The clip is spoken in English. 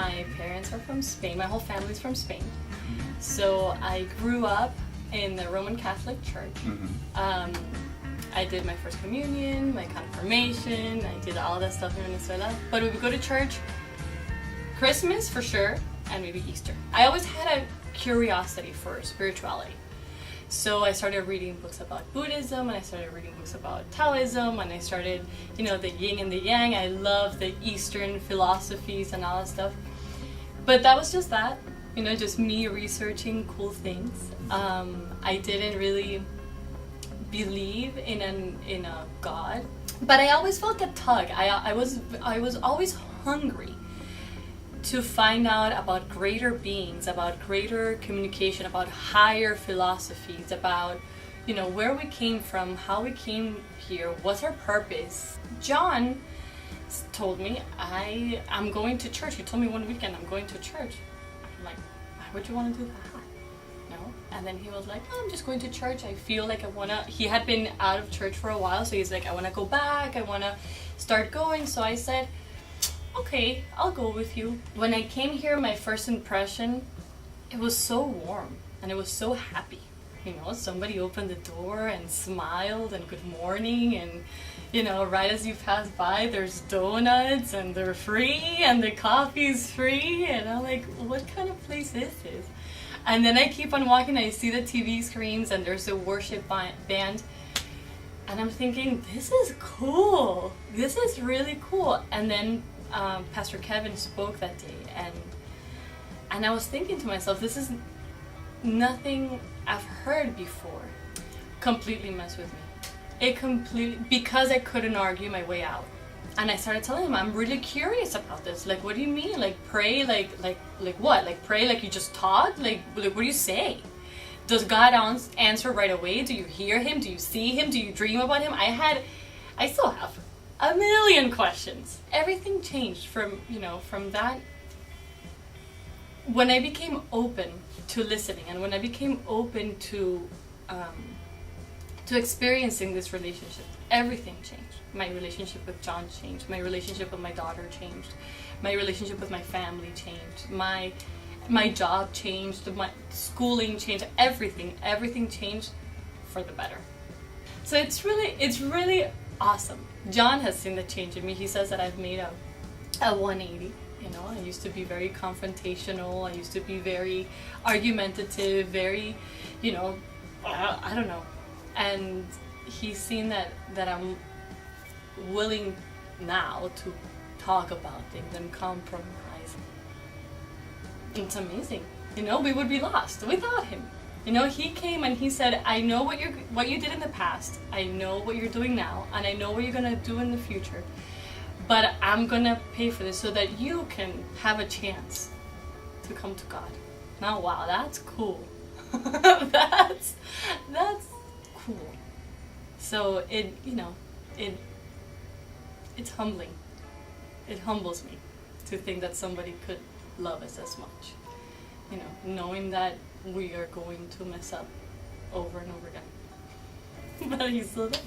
my parents are from Spain. My whole family's from Spain. So I grew up in the Roman Catholic Church. I did my first communion, my confirmation, I did all that stuff in Venezuela. But we would go to church Christmas for sure, and maybe Easter. I always had a curiosity for spirituality. So I started reading books about Buddhism, and I started reading books about Taoism, and I started, the yin and the yang. I love the Eastern philosophies and all that stuff. But that was just that, just me researching cool things. I didn't really believe in a God, but I always felt a tug. I was always hungry to find out about greater beings, about greater communication, about higher philosophies, about where we came from, how we came here, what's our purpose. John told me, I'm going to church. He told me one weekend, I'm going to church. I'm like, why would you want to do that? And then he was like, I'm just going to church. I feel like he had been out of church for a while, so he's like, I want to go back. I want to start going. So I said, okay, I'll go with you. When I came here, my first impression, it was so warm and it was so happy. Somebody opened the door and smiled and good morning, and right as you pass by, there's donuts and they're free and the coffee's free, and I'm like, what kind of place is this? And then I keep on walking, I see the TV screens and there's a worship band, and I'm thinking, this is cool. This is really cool. And then Pastor Kevin spoke that day, and I was thinking to myself, this is nothing I've heard before. Completely messed with me. Because I couldn't argue my way out. And I started telling him, I'm really curious about this. Like, what do you mean? Like, pray, like what? Like, pray like you just talk? Like what do you say? Does God answer right away? Do you hear him? Do you see him? Do you dream about him? I still have a million questions. Everything changed from that. When I became open to listening, and when I became open to experiencing this relationship, everything changed. My relationship with John changed. My relationship with my daughter changed. My relationship with my family changed. My job changed. My schooling changed. Everything changed for the better. So it's really awesome. John has seen the change in me. He says that I've made a 180. I used to be very confrontational. I used to be very argumentative, very, I don't know. And he's seen that I'm willing now to talk about things and compromise. It's amazing. We would be lost without him. He came and he said, I know what you did in the past. I know what you're doing now, and I know what you're going to do in the future. But I'm going to pay for this so that you can have a chance to come to God. Now, wow, that's cool. that's cool. So it's humbling. It humbles me to think that somebody could love us as much. Knowing that we are going to mess up over and over again. But he's still there.